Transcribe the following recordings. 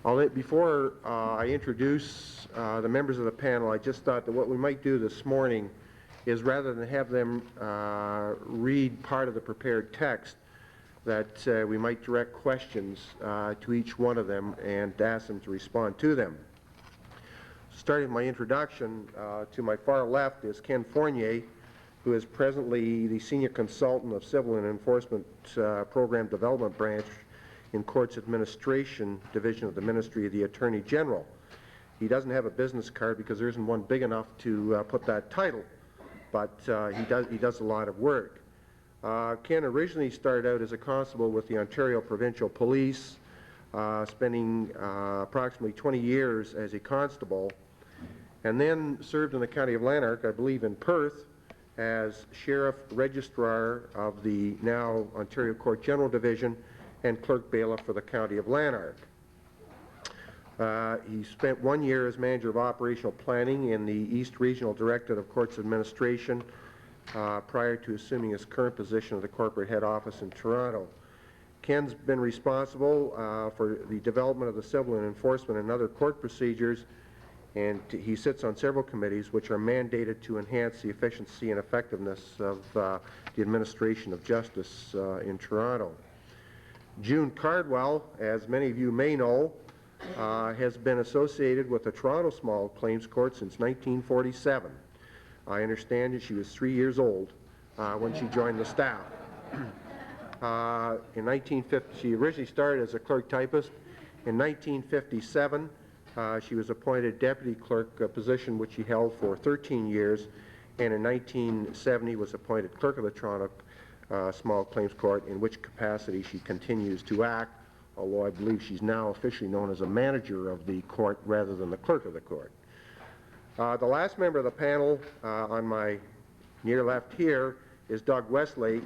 Before I introduce the members of the panel, I just thought that what we might do this morning is, rather than have them read part of the prepared text, that we might direct questions to each one of them and ask them to respond to them. Starting my introduction, to my far left is Ken Fournier, who is presently the Senior Consultant of Civil and Enforcement Program Development Branch in Courts Administration Division of the Ministry of the Attorney General. He doesn't have a business card because there isn't one big enough to put that title, but he does a lot of work. Ken originally started out as a constable with the Ontario Provincial Police, spending approximately 20 years as a constable, and then served in the County of Lanark, I believe in Perth, as Sheriff Registrar of the now Ontario Court General Division and Clerk Bailiff for the County of Lanark. He spent 1 year as Manager of Operational Planning in the East Regional Directorate of Courts Administration prior to assuming his current position at the corporate head office in Toronto. Ken's been responsible for the development of the civil and enforcement and other court procedures, and he sits on several committees which are mandated to enhance the efficiency and effectiveness of the administration of justice in Toronto. June Cardwell, as many of you may know, has been associated with the Toronto Small Claims Court since 1947. I understand that she was 3 years old when she joined the staff. In 1950, she originally started as a clerk typist. In 1957, she was appointed deputy clerk, a position which she held for 13 years, and in 1970 was appointed clerk of the Toronto Small Claims Court, in which capacity she continues to act, although I believe she's now officially known as a manager of the court rather than the clerk of the court. The last member of the panel on my near left here is Doug Westlake,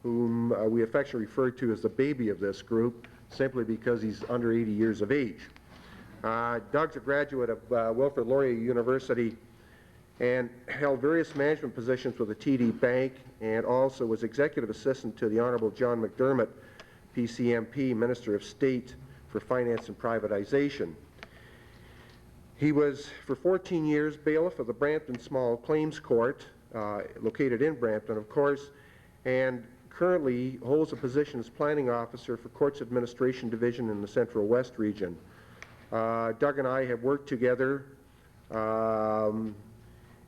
whom we affectionately refer to as the baby of this group, simply because he's under 80 years of age. Doug's a graduate of Wilfrid Laurier University and held various management positions with the TD Bank, and also was executive assistant to the Honorable John McDermott, PCMP, Minister of State for Finance and Privatization. He was, for 14 years, bailiff of the Brampton Small Claims Court, located in Brampton, of course, and currently holds a position as planning officer for Courts Administration Division in the Central West region. Doug and I have worked together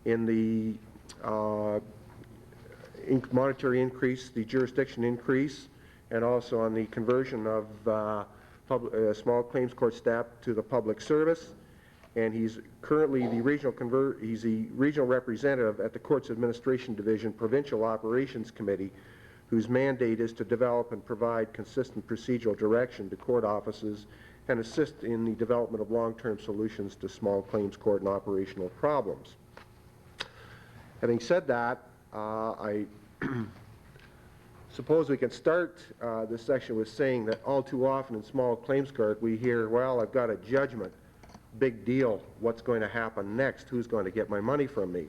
in the monetary increase, the jurisdiction increase, and also on the conversion of small claims court staff to the public service. And he's currently the regional representative at the Courts Administration Division Provincial Operations Committee, whose mandate is to develop and provide consistent procedural direction to court offices and assist in the development of long-term solutions to small claims court and operational problems. Having said that, I suppose we can start this section with saying that all too often in small claims court we hear, well, I've got a judgment, big deal, what's going to happen next, who's going to get my money from me?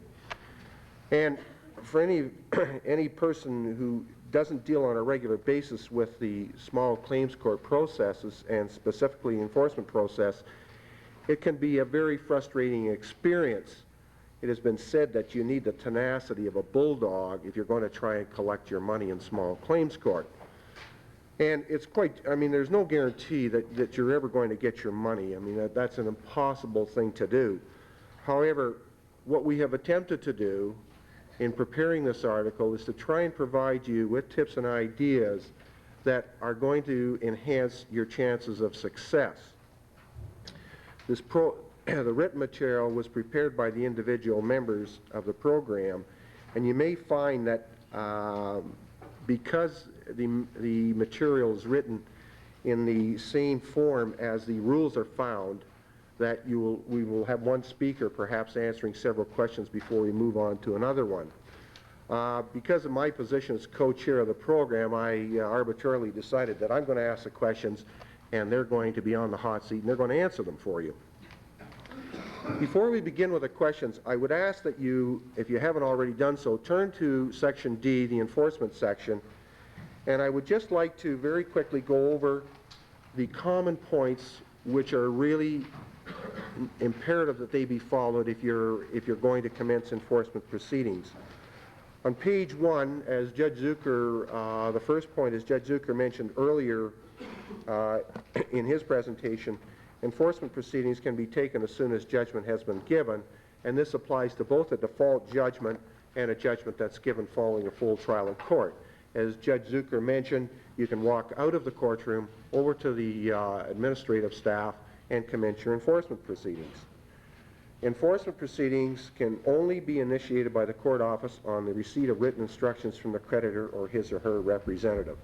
And for any person who doesn't deal on a regular basis with the small claims court processes, and specifically the enforcement process, it can be a very frustrating experience. It has been said that you need the tenacity of a bulldog if you're going to try and collect your money in small claims court. And it's quite, I mean, there's no guarantee that you're ever going to get your money. I mean, that's an impossible thing to do. However, what we have attempted to do in preparing this article is to try and provide you with tips and ideas that are going to enhance your chances of success. The written material was prepared by the individual members of the program, and you may find that because the material is written in the same form as the rules are found, that we will have one speaker perhaps answering several questions before we move on to another one. Because of my position as co-chair of the program, I arbitrarily decided that I'm going to ask the questions and they're going to be on the hot seat and they're going to answer them for you. Before we begin with the questions, I would ask that you, if you haven't already done so, turn to Section D, the enforcement section, and I would just like to very quickly go over the common points which are really imperative that they be followed if you're going to commence enforcement proceedings. On page 1, as Judge Zuker, the first point, as Judge Zuker mentioned earlier in his presentation, enforcement proceedings can be taken as soon as judgment has been given, and this applies to both a default judgment and a judgment that's given following a full trial in court. As Judge Zuker mentioned, you can walk out of the courtroom over to the administrative staff and commence your enforcement proceedings. Enforcement proceedings can only be initiated by the court office on the receipt of written instructions from the creditor or his or her representative.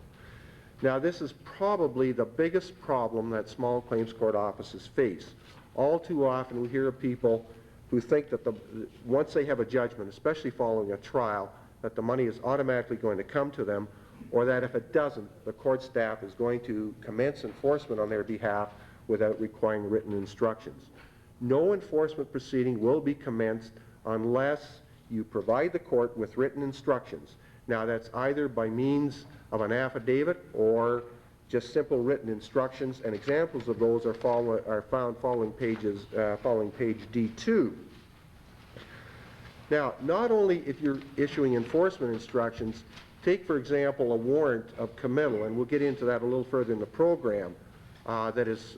Now, this is probably the biggest problem that small claims court offices face. All too often we hear of people who think that once they have a judgment, especially following a trial, that the money is automatically going to come to them, or that if it doesn't, the court staff is going to commence enforcement on their behalf without requiring written instructions. No enforcement proceeding will be commenced unless you provide the court with written instructions. Now, that's either by means of an affidavit or just simple written instructions, and examples of those are found following page D2. Now, not only if you're issuing enforcement instructions, take, for example, a warrant of committal, and we'll get into that a little further in the program, that is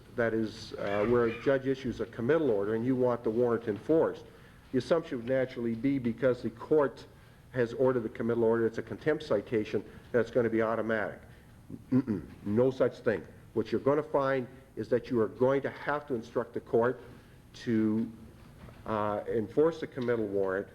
where a judge issues a committal order and you want the warrant enforced. The assumption would naturally be because the court has ordered the committal order, it's a contempt citation, that's going to be automatic. No such thing. What you're going to find is that you are going to have to instruct the court to enforce the committal warrant,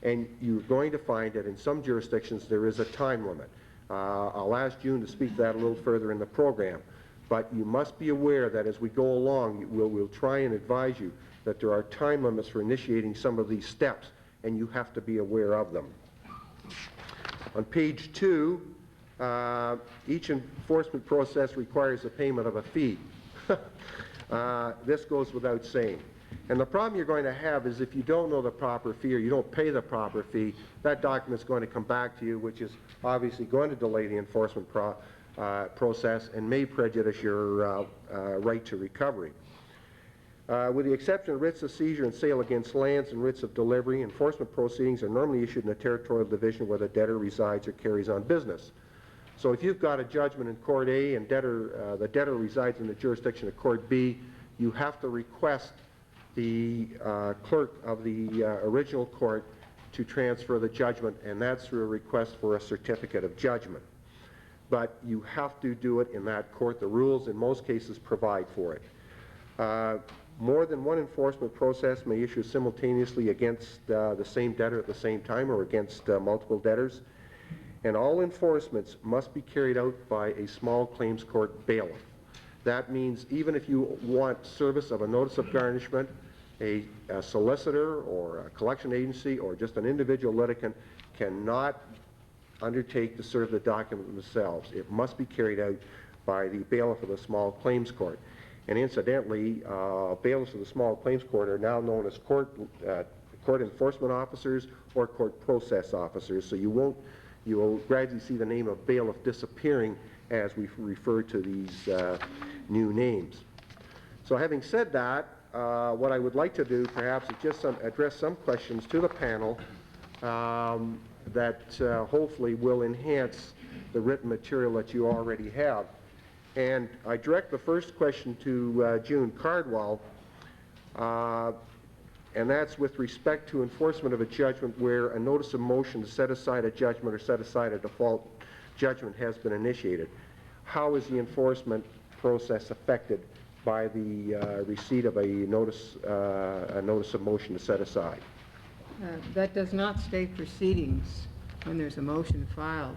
and you're going to find that in some jurisdictions there is a time limit. I'll ask June to speak to that a little further in the program, but you must be aware that as we go along, we'll try and advise you that there are time limits for initiating some of these steps, and you have to be aware of them. On page 2, each enforcement process requires the payment of a fee. This goes without saying. And the problem you're going to have is if you don't know the proper fee or you don't pay the proper fee, that document's going to come back to you, which is obviously going to delay the enforcement process and may prejudice your right to recovery. With the exception of writs of seizure and sale against lands and writs of delivery, enforcement proceedings are normally issued in a territorial division where the debtor resides or carries on business. So if you've got a judgment in Court A and the debtor resides in the jurisdiction of Court B, you have to request the clerk of the original court to transfer the judgment, and that's through a request for a certificate of judgment. But you have to do it in that court. The rules in most cases provide for it. More than one enforcement process may issue simultaneously against the same debtor at the same time or against multiple debtors. And all enforcements must be carried out by a small claims court bailiff. That means even if you want service of a notice of garnishment, a solicitor or a collection agency or just an individual litigant cannot undertake to serve the document themselves. It must be carried out by the bailiff of the small claims court. And incidentally, bailiffs of the small claims court are now known as court enforcement officers or court process officers. So you will gradually see the name of bailiff disappearing as we refer to these new names. So having said that, what I would like to do perhaps is just address some questions to the panel that hopefully will enhance the written material that you already have. And I direct the first question to June Cardwell, and that's with respect to enforcement of a judgment where a notice of motion to set aside a judgment or set aside a default judgment has been initiated. How is the enforcement process affected by the receipt of a notice of motion to set aside? That does not state proceedings when there's a motion filed.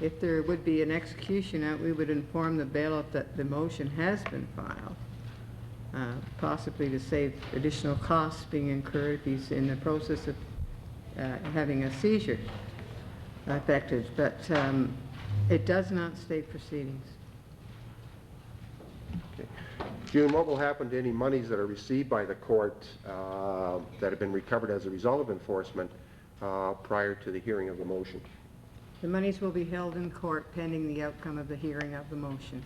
If there would be an execution out, we would inform the bailiff that the motion has been filed, possibly to save additional costs being incurred if he's in the process of having a seizure effected. But it does not state proceedings. Okay. June, what will happen to any monies that are received by the court that have been recovered as a result of enforcement prior to the hearing of the motion? The monies will be held in court pending the outcome of the hearing of the motion.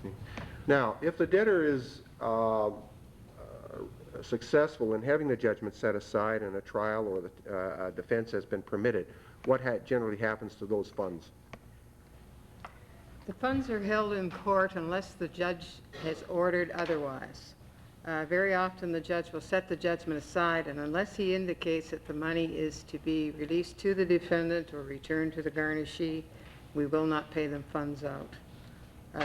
Okay. Now, if the debtor is successful in having the judgment set aside and a trial or the defense has been permitted, what generally happens to those funds? The funds are held in court unless the judge has ordered otherwise. Very often the judge will set the judgment aside, and unless he indicates that the money is to be released to the defendant or returned to the garnishee, we will not pay them funds out.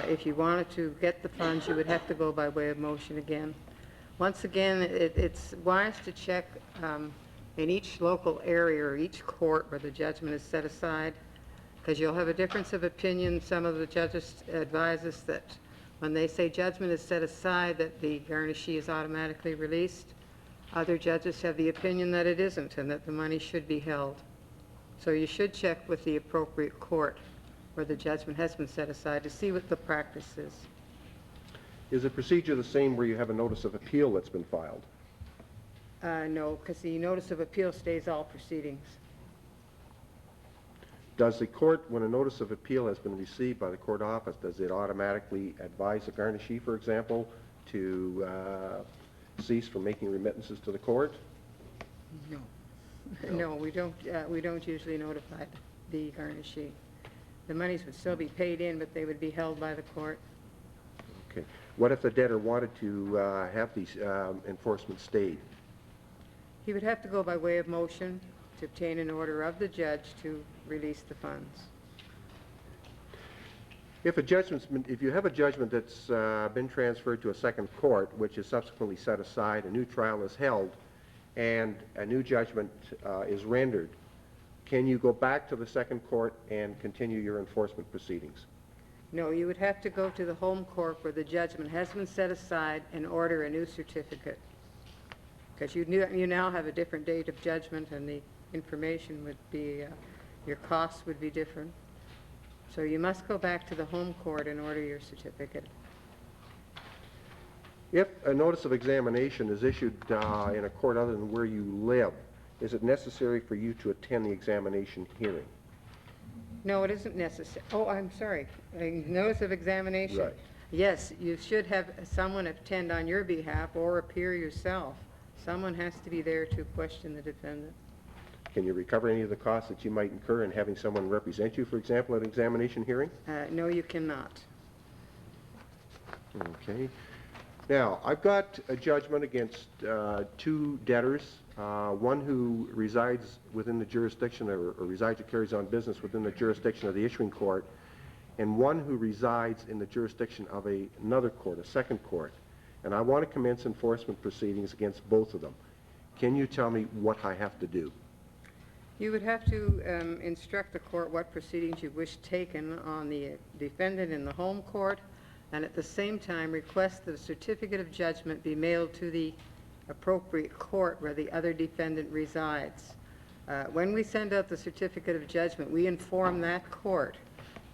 If you wanted to get the funds, you would have to go by way of motion again. Once again, it's wise to check in each local area or each court where the judgment is set aside, because you'll have a difference of opinion. Some of the judges advise us that when they say judgment is set aside, that the garnishee is automatically released. Other judges have the opinion that it isn't and that the money should be held. So you should check with the appropriate court where the judgment has been set aside to see what the practice is. Is the procedure the same where you have a notice of appeal that's been filed? No, because the notice of appeal stays all proceedings. Does the court, when a notice of appeal has been received by the court office, does it automatically advise the garnishee, for example, to cease from making remittances to the court? No. No, we don't usually notify the garnishee. The monies would still be paid in, but they would be held by the court. Okay. What if the debtor wanted to have these enforcement stayed? He would have to go by way of motion to obtain an order of the judge to release the funds. If you have a judgment that's been transferred to a second court, which is subsequently set aside, a new trial is held, and a new judgment is rendered, can you go back to the second court and continue your enforcement proceedings? No, you would have to go to the home court where the judgment has been set aside and order a new certificate. Because you now have a different date of judgment, and the information would be, your costs would be different. So you must go back to the home court and order your certificate. If a notice of examination is issued in a court other than where you live, is it necessary for you to attend the examination hearing? No, it isn't necessary. Oh, I'm sorry. A notice of examination? Right. Yes, you should have someone attend on your behalf or appear yourself. Someone has to be there to question the defendant. Can you recover any of the costs that you might incur in having someone represent you, for example, at an examination hearing? No, you cannot. Okay. Now, I've got a judgment against two debtors, one who resides within the jurisdiction or resides or carries on business within the jurisdiction of the issuing court, and one who resides in the jurisdiction of another court, a second court. And I want to commence enforcement proceedings against both of them. Can you tell me what I have to do? You would have to instruct the court what proceedings you wish taken on the defendant in the home court, and at the same time request that a certificate of judgment be mailed to the appropriate court where the other defendant resides. When we send out the certificate of judgment, we inform that court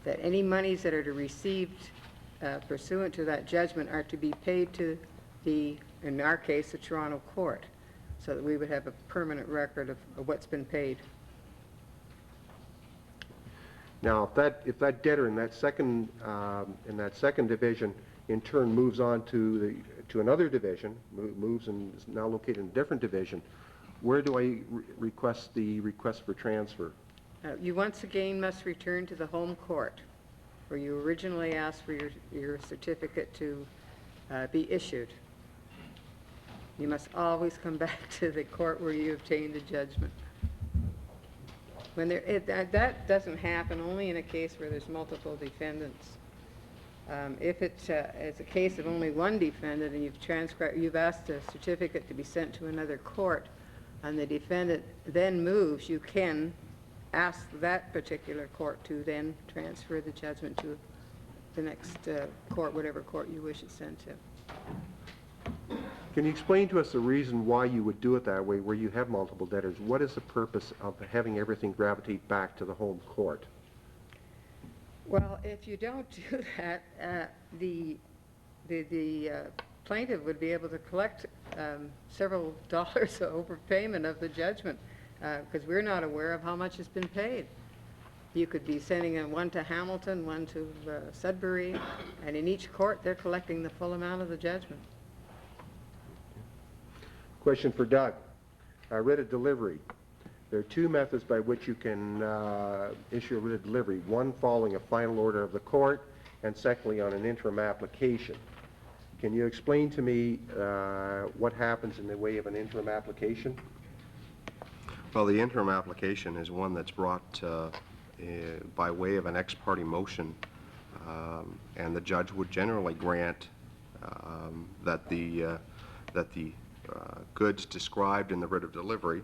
that any monies that are to received pursuant to that judgment are to be paid to in our case, the Toronto court, so that we would have a permanent record of what's been paid. Now, if that debtor in that second division in turn moves on to another division, moves and is now located in a different division, where do I request the request for transfer? You once again must return to the home court where you originally asked for your certificate to be issued. You must always come back to the court where you obtained the judgment. When that doesn't happen only in a case where there's multiple defendants. If it's a case of only one defendant and you've asked a certificate to be sent to another court, and the defendant then moves, you can ask that particular court to then transfer the judgment to the next court, whatever court you wish it sent to. Can you explain to us the reason why you would do it that way, where you have multiple debtors? What is the purpose of having everything gravitate back to the home court? Well, if you don't do that, the plaintiff would be able to collect several dollars overpayment of the judgment, because we're not aware of how much has been paid. You could be sending one to Hamilton, one to Sudbury, and in each court, they're collecting the full amount of the judgment. Question for Doug. Writ of delivery. There are two methods by which you can issue a writ of delivery. One following a final order of the court, and secondly on an interim application. Can you explain to me what happens in the way of an interim application? Well, the interim application is one that's brought by way of an ex parte motion, and the judge would generally grant that the goods described in the writ of delivery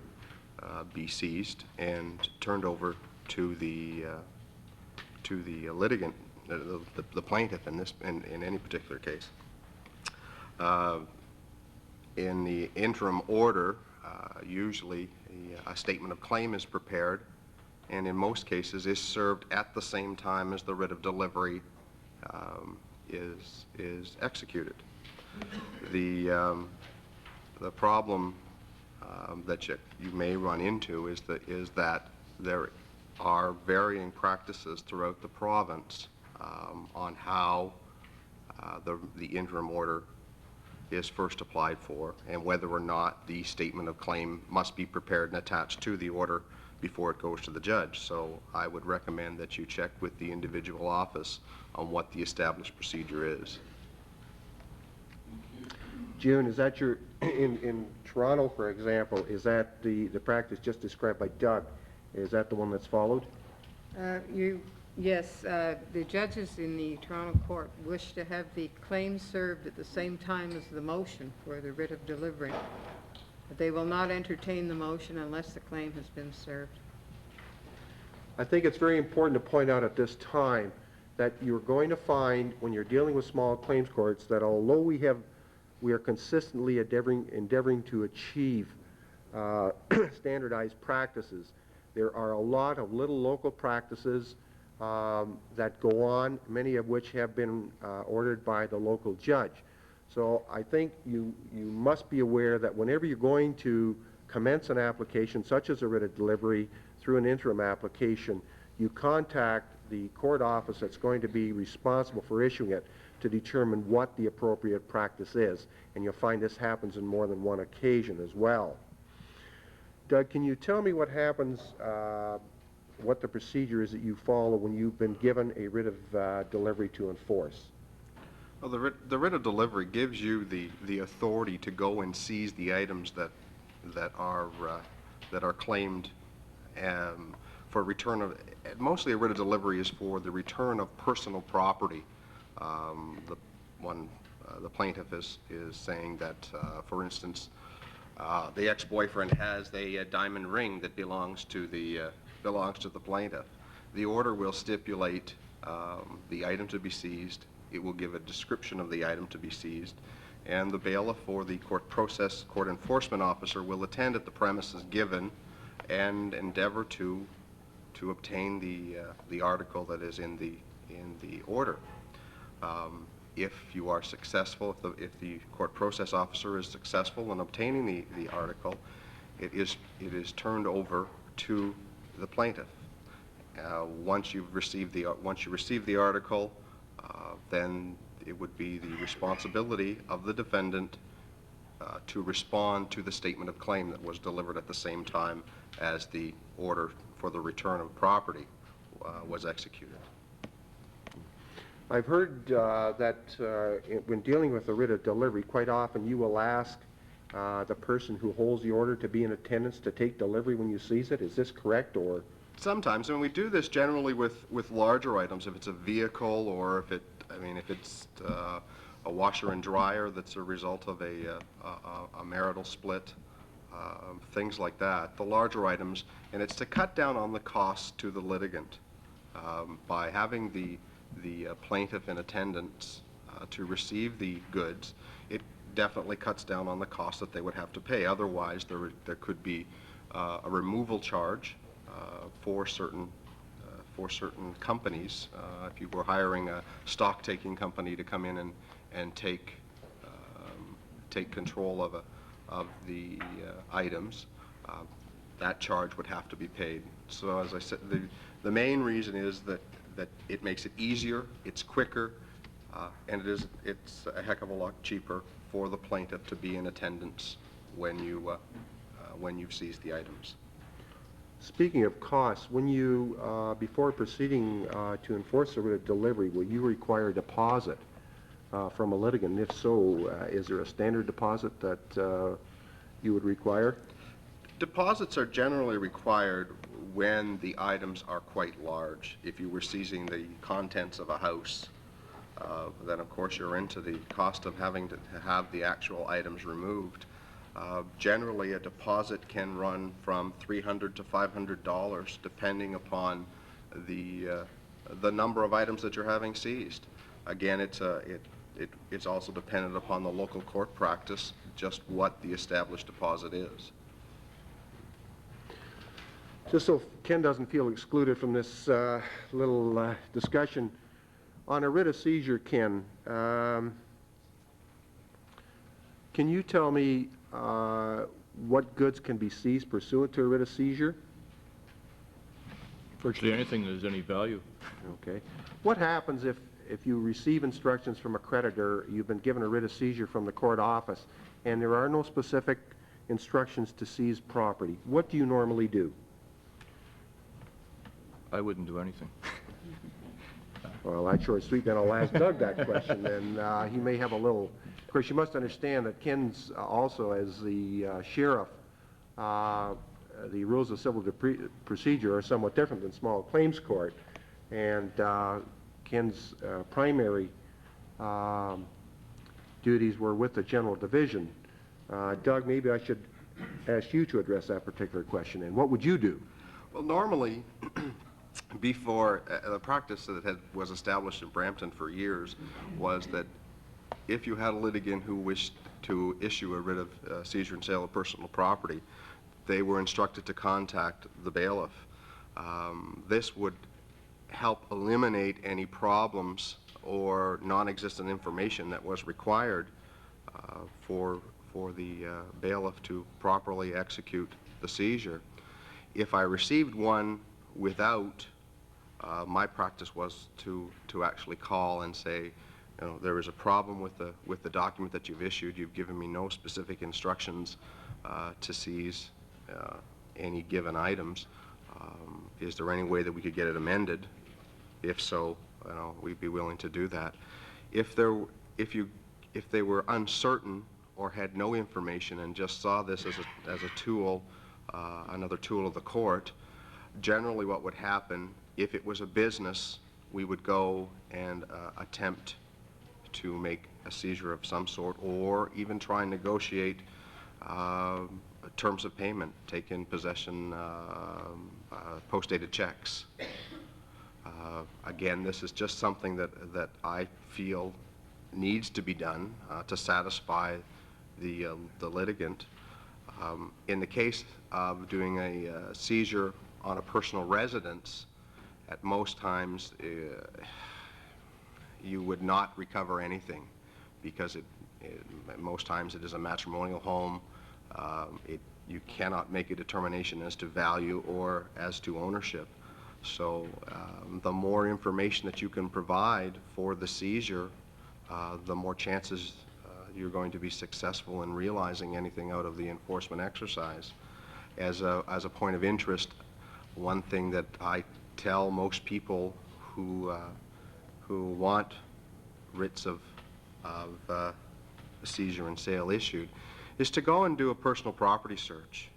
be seized and turned over to the litigant, the plaintiff in any particular case. In the interim order, usually a statement of claim is prepared, and in most cases is served at the same time as the writ of delivery is executed. The problem that you may run into is that there are varying practices throughout the province on how the interim order is first applied for, and whether or not the statement of claim must be prepared and attached to the order before it goes to the judge. So I would recommend that you check with the individual office on what the established procedure is. June, is that your, in Toronto, for example, is that the practice just described by Doug? Is that the one that's followed? Yes, the judges in the Toronto court wish to have the claim served at the same time as the motion for the writ of delivery. But they will not entertain the motion unless the claim has been served. I think it's very important to point out at this time that you're going to find, when you're dealing with small claims courts, that although we are consistently endeavoring to achieve standardized practices, there are a lot of little local practices that go on, many of which have been ordered by the local judge. So I think you must be aware that whenever you're going to commence an application, such as a writ of delivery, through an interim application, you contact the court office that's going to be responsible for issuing it to determine what the appropriate practice is. And you'll find this happens in more than one occasion as well. Doug, can you tell me what happens, what the procedure is that you follow when you've been given a writ of delivery to enforce? Well, the writ of delivery gives you the authority to go and seize the items that are claimed for return of. Mostly, a writ of delivery is for the return of personal property. The plaintiff is saying that, for instance, the ex-boyfriend has a diamond ring that belongs to the plaintiff. The order will stipulate the item to be seized. It will give a description of the item to be seized, and the bailiff or the court enforcement officer will attend at the premises given and endeavor to obtain the article that is in the order. If you are successful, if the court process officer is successful in obtaining the article, it is turned over to the plaintiff. Once you receive the article, then it would be the responsibility of the defendant to respond to the statement of claim that was delivered at the same time as the order for the return of property was executed. I've heard that when dealing with a writ of delivery, quite often you will ask the person who holds the order to be in attendance to take delivery when you seize it. Is this correct, or? Sometimes, and we do this generally with larger items. If it's a vehicle, or if it's a washer and dryer that's a result of a marital split, things like that. The larger items, and it's to cut down on the cost to the litigant by having the plaintiff in attendance to receive the goods. It definitely cuts down on the cost that they would have to pay. Otherwise, there could be a removal charge for certain companies. If you were hiring a stock-taking company to come in and take control of the items, that charge would have to be paid. So, as I said, The main reason is that it makes it easier, it's quicker, and it's a heck of a lot cheaper for the plaintiff to be in attendance when you've seized the items. Speaking of costs, when you, before proceeding to enforce a writ of delivery, will you require a deposit from a litigant? If so, is there a standard deposit that you would require? Deposits are generally required when the items are quite large. If you were seizing the contents of a house, then of course you're into the cost of having to have the actual items removed. Generally, a deposit can run from $300 to $500, depending upon the number of items that you're having seized. Again, it's also dependent upon the local court practice, just what the established deposit is. Just so Ken doesn't feel excluded from this little discussion, on a writ of seizure, Ken, can you tell me what goods can be seized pursuant to a writ of seizure? Virtually anything that has any value. Okay. What happens if you receive instructions from a creditor, you've been given a writ of seizure from the court office, and there are no specific instructions to seize property? What do you normally do? I wouldn't do anything. Well, that's short and sweet. Then I'll ask Doug that question, and he may have a little. Of course, you must understand that Ken's also, as the sheriff, the rules of civil procedure are somewhat different than small claims court, and Ken's primary duties were with the general division. Doug, maybe I should ask you to address that particular question. And what would you do? Well, normally, before the practice that was established in Brampton for years was that if you had a litigant who wished to issue a writ of seizure and sale of personal property, they were instructed to contact the bailiff. This would help eliminate any problems or non-existent information that was required for the bailiff to properly execute the seizure. If I received one without, my practice was to actually call and say, you know, there is a problem with the document that you've issued. You've given me no specific instructions to seize any given items. Is there any way that we could get it amended? If so, you know, we'd be willing to do that. If they were uncertain or had no information and just saw this as a tool, another tool of the court, generally what would happen, if it was a business, we would go and attempt to make a seizure of some sort, or even try and negotiate terms of payment, take in possession post-dated checks. Again, this is just something that I feel needs to be done to satisfy the litigant. In the case of doing a seizure on a personal residence, at most times you would not recover anything, because most times it is a matrimonial home. You cannot make a determination as to value or as to ownership. So the more information that you can provide for the seizure, the more chances you're going to be successful in realizing anything out of the enforcement exercise. As a point of interest, one thing that I tell most people who want writs of seizure and sale issued is to go and do a personal property search.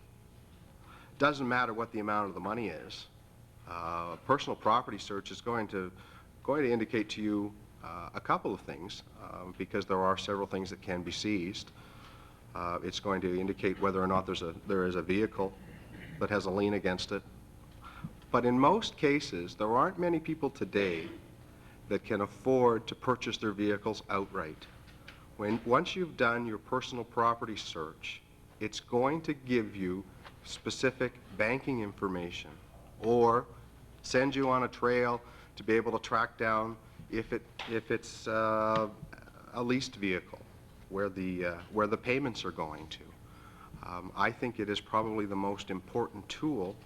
Doesn't matter what the amount of the money is. Personal property search is going to indicate to you a couple of things, because there are several things that can be seized. It's going to indicate whether or not there is a vehicle that has a lien against it. But in most cases, there aren't many people today that can afford to purchase their vehicles outright. Once you've done your personal property search, it's going to give you specific banking information, or send you on a trail to be able to track down if it's a leased vehicle, where the payments are going to. I think it is probably the most important tool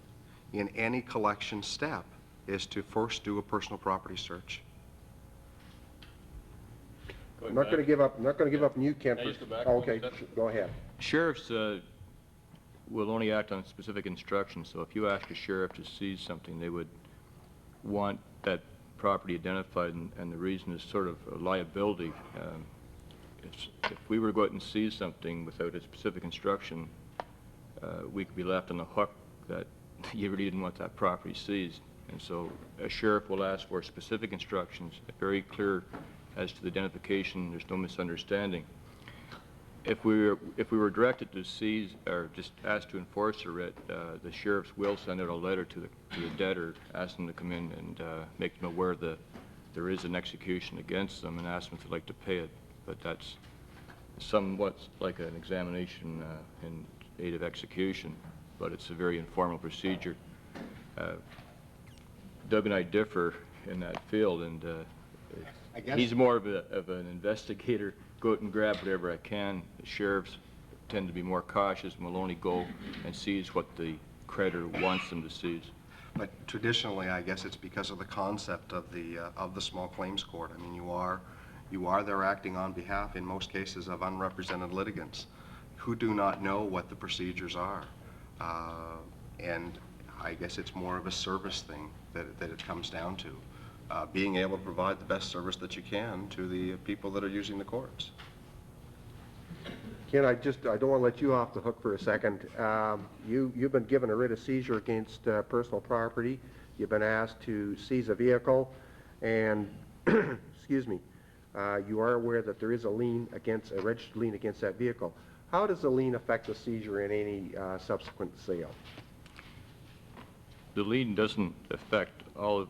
in any collection step, is to first do a personal property search. I'm not going to give up New Kent. Can I just go back Oh, one okay, step? go ahead. Sheriffs will only act on specific instructions, so if you ask a sheriff to seize something, they would want that property identified, and the reason is sort of a liability. If we were to go out and seize something without a specific instruction, we could be left on the hook that you really didn't want that property seized. And so a sheriff will ask for specific instructions, very clear as to the identification, there's no misunderstanding. If we were directed to seize or just asked to enforce a writ, the sheriffs will send out a letter to the debtor, ask them to come in and make them aware that there is an execution against them and ask them if they'd like to pay it. But that's somewhat like an examination in aid of execution, but it's a very informal procedure. Doug and I differ in that field, and I guess- he's more of an investigator. Go out and grab whatever I can. The sheriffs tend to be more cautious and will only go and seize what the creditor wants them to seize. But traditionally, I guess it's because of the concept of the small claims court. I mean, you are there acting on behalf, in most cases, of unrepresented litigants who do not know what the procedures are. And I guess it's more of a service thing that it comes down to. Being able to provide the best service that you can to the people that are using the courts. Ken, I don't want to let you off the hook for a second. You've been given a writ of seizure against personal property. You've been asked to seize a vehicle, and excuse me, you are aware that there is a registered lien against that vehicle. How does the lien affect the seizure in any subsequent sale? The lien doesn't affect all of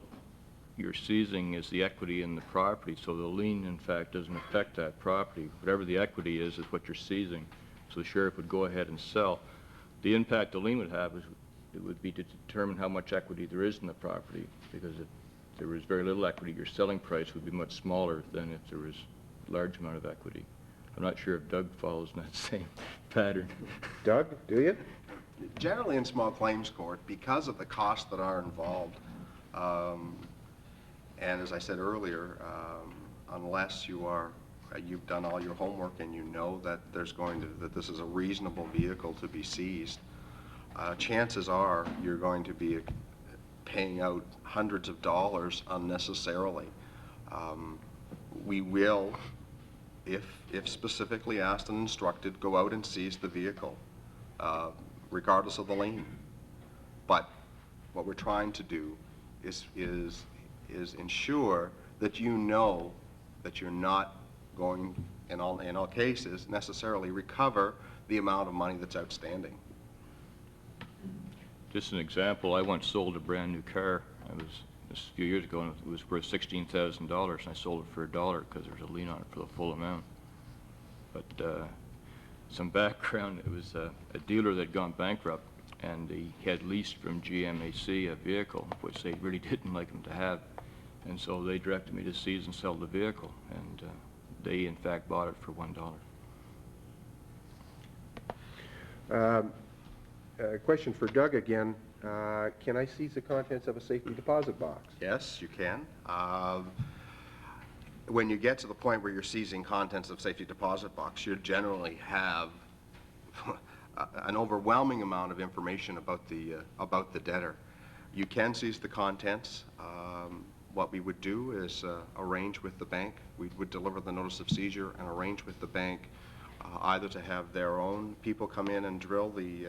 your seizing is the equity in the property, so the lien, in fact, doesn't affect that property. Whatever the equity is what you're seizing, so the sheriff would go ahead and sell. The impact the lien would have is it would be to determine how much equity there is in the property, because if there was very little equity, your selling price would be much smaller than if there was a large amount of equity. I'm not sure if Doug follows in that same pattern. Doug, do you? Generally in small claims court, because of the costs that are involved, and as I said earlier, unless you've done all your homework and you know that that this is a reasonable vehicle to be seized, chances are you're going to be paying out hundreds of dollars unnecessarily. We will, if specifically asked and instructed, go out and seize the vehicle, regardless of the lien. But what we're trying to do is ensure that you know that you're not going, in all cases, necessarily recover the amount of money that's outstanding. Just an example, I once sold a brand new car. This a few years ago, and it was worth $16,000, and I sold it for $1 because there was a lien on it for the full amount. But some background, it was a dealer that had gone bankrupt, and he had leased from GMAC a vehicle, which they really didn't like him to have. And so they directed me to seize and sell the vehicle, and they, in fact, bought it for $1. A question for Doug again. Can I seize the contents of a safety deposit box? Yes, you can. When you get to the point where you're seizing contents of safety deposit box, you generally have an overwhelming amount of information about the debtor. You can seize the contents. What we would do is arrange with the bank. We would deliver the notice of seizure and arrange with the bank either to have their own people come in and drill the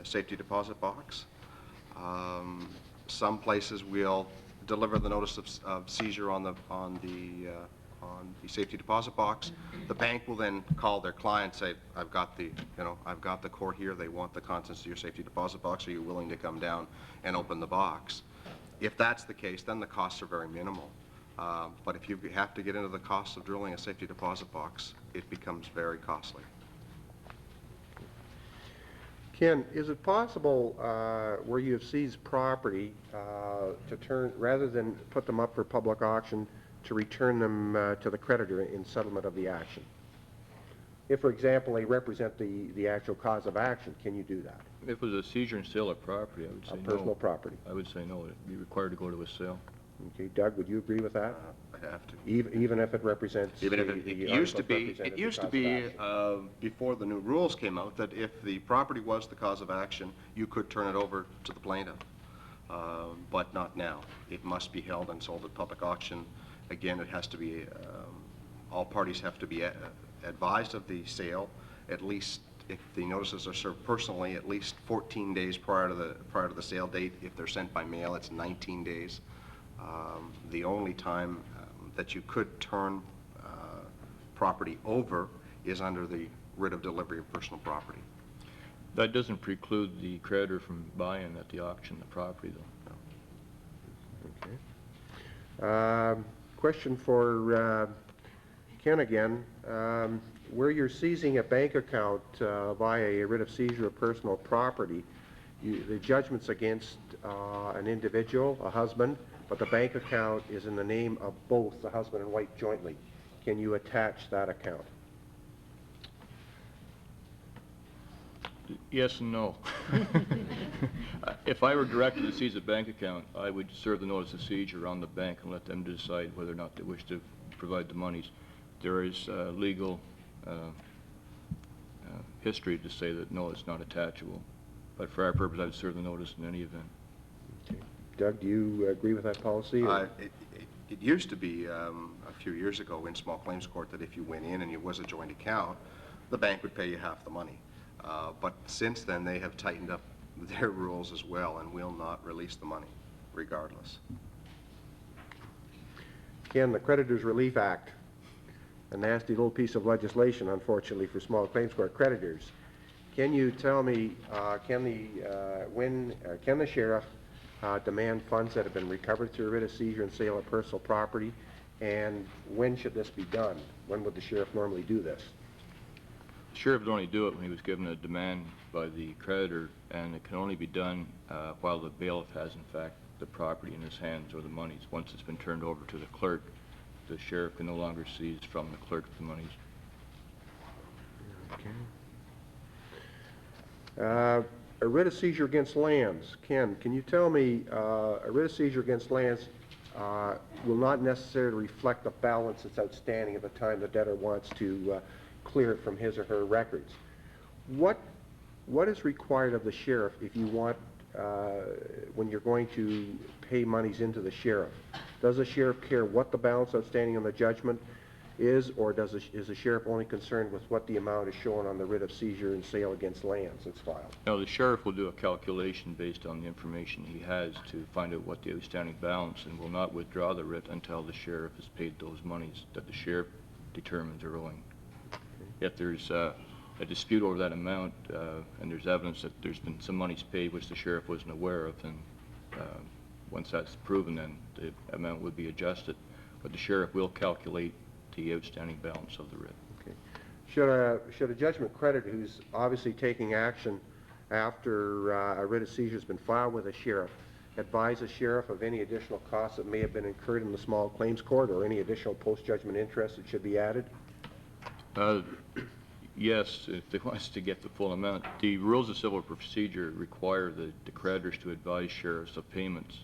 safety deposit box. Some places will deliver the notice of seizure on the safety deposit box. The bank will then call their client, say, I've got the court here. They want the contents of your safety deposit box. Are you willing to come down and open the box? If that's the case, then the costs are very minimal. But if you have to get into the cost of drilling a safety deposit box, it becomes very costly. Ken, is it possible where you have seized property to turn, rather than put them up for public auction, to return them to the creditor in settlement of the action? If, for example, they represent the actual cause of action, can you do that? If it was a seizure and sale of property, I would say of no. personal property? I would say no, it'd be required to go to a sale. Okay, Doug, would you agree with that? I have to. Even if it represents Even if the it used to articles be, represented it the used to cause of be, action? before the new rules came out, that if the property was the cause of action, you could turn it over to the plaintiff. But not now. It must be held and sold at public auction. Again, it has to be, all parties have to be advised of the sale, at least if the notices are served personally, at least 14 days prior to the sale date. If they're sent by mail, it's 19 days. The only time that you could turn property over is under the writ of delivery of personal property. That doesn't preclude the creditor from buying at the auction the property, though. Okay. Question for Ken again. Where you're seizing a bank account via a writ of seizure of personal property, the judgment's against an individual, a husband, but the bank account is in the name of both the husband and wife jointly. Can you attach that account? Yes and no. If I were directed to seize a bank account, I would serve the notice of seizure on the bank and let them decide whether or not they wish to provide the monies. There is legal history to say that no, it's not attachable. But for our purpose, I would serve the notice in any event. Okay. Doug, do you agree with that policy? It used to be a few years ago in small claims court that if you went in and it was a joint account, the bank would pay you half the money. But since then, they have tightened up their rules as well and will not release the money, regardless. Ken, the Creditors Relief Act, a nasty little piece of legislation, unfortunately, for small claims court creditors. Can you tell me, can the sheriff demand funds that have been recovered through a writ of seizure and sale of personal property, and when should this be done? When would the sheriff normally do this? The sheriff would only do it when he was given a demand by the creditor, and it can only be done while the bailiff has, in fact, the property in his hands or the monies. Once it's been turned over to the clerk, the sheriff can no longer seize from the clerk the monies. Okay. A writ of seizure against lands. Ken, can you tell me, a writ of seizure against lands will not necessarily reflect the balance that's outstanding at the time the debtor wants to clear it from his or her records. What is required of the sheriff if you want, when you're going to pay monies into the sheriff? Does the sheriff care what the balance outstanding on the judgment is, or is the sheriff only concerned with what the amount is shown on the writ of seizure and sale against lands that's filed? No, the sheriff will do a calculation based on the information he has to find out what the outstanding balance, and will not withdraw the writ until the sheriff has paid those monies that the sheriff determines are owing. If there's a dispute over that amount, and there's evidence that there's been some monies paid which the sheriff wasn't aware of, then once that's proven, then the amount would be adjusted. But the sheriff will calculate the outstanding balance of the writ. Okay. Should a judgment creditor who's obviously taking action after a writ of seizure has been filed with a sheriff advise the sheriff of any additional costs that may have been incurred in the small claims court, or any additional post-judgment interest that should be added? Yes, if they want us to get the full amount. The rules of civil procedure require the creditors to advise sheriffs of payments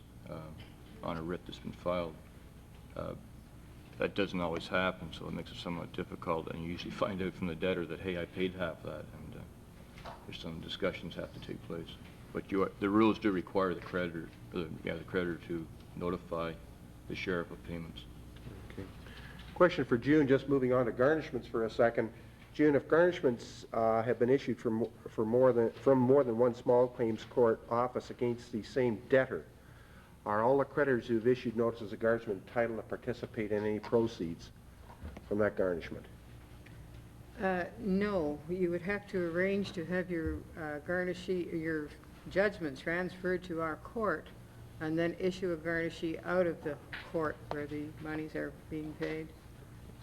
on a writ that's been filed. That doesn't always happen, so it makes it somewhat difficult, and you usually find out from the debtor that, hey, I paid half that, and there's some discussions have to take place. But the rules do require the creditor to notify the sheriff of payments. Okay. Question for June, just moving on to garnishments for a second. June, if garnishments have been issued from more than one small claims court office against the same debtor, are all the creditors who've issued notices of garnishment entitled to participate in any proceeds from that garnishment? No, you would have to arrange to have your your judgment transferred to our court, and then issue a garnishee out of the court where the monies are being paid.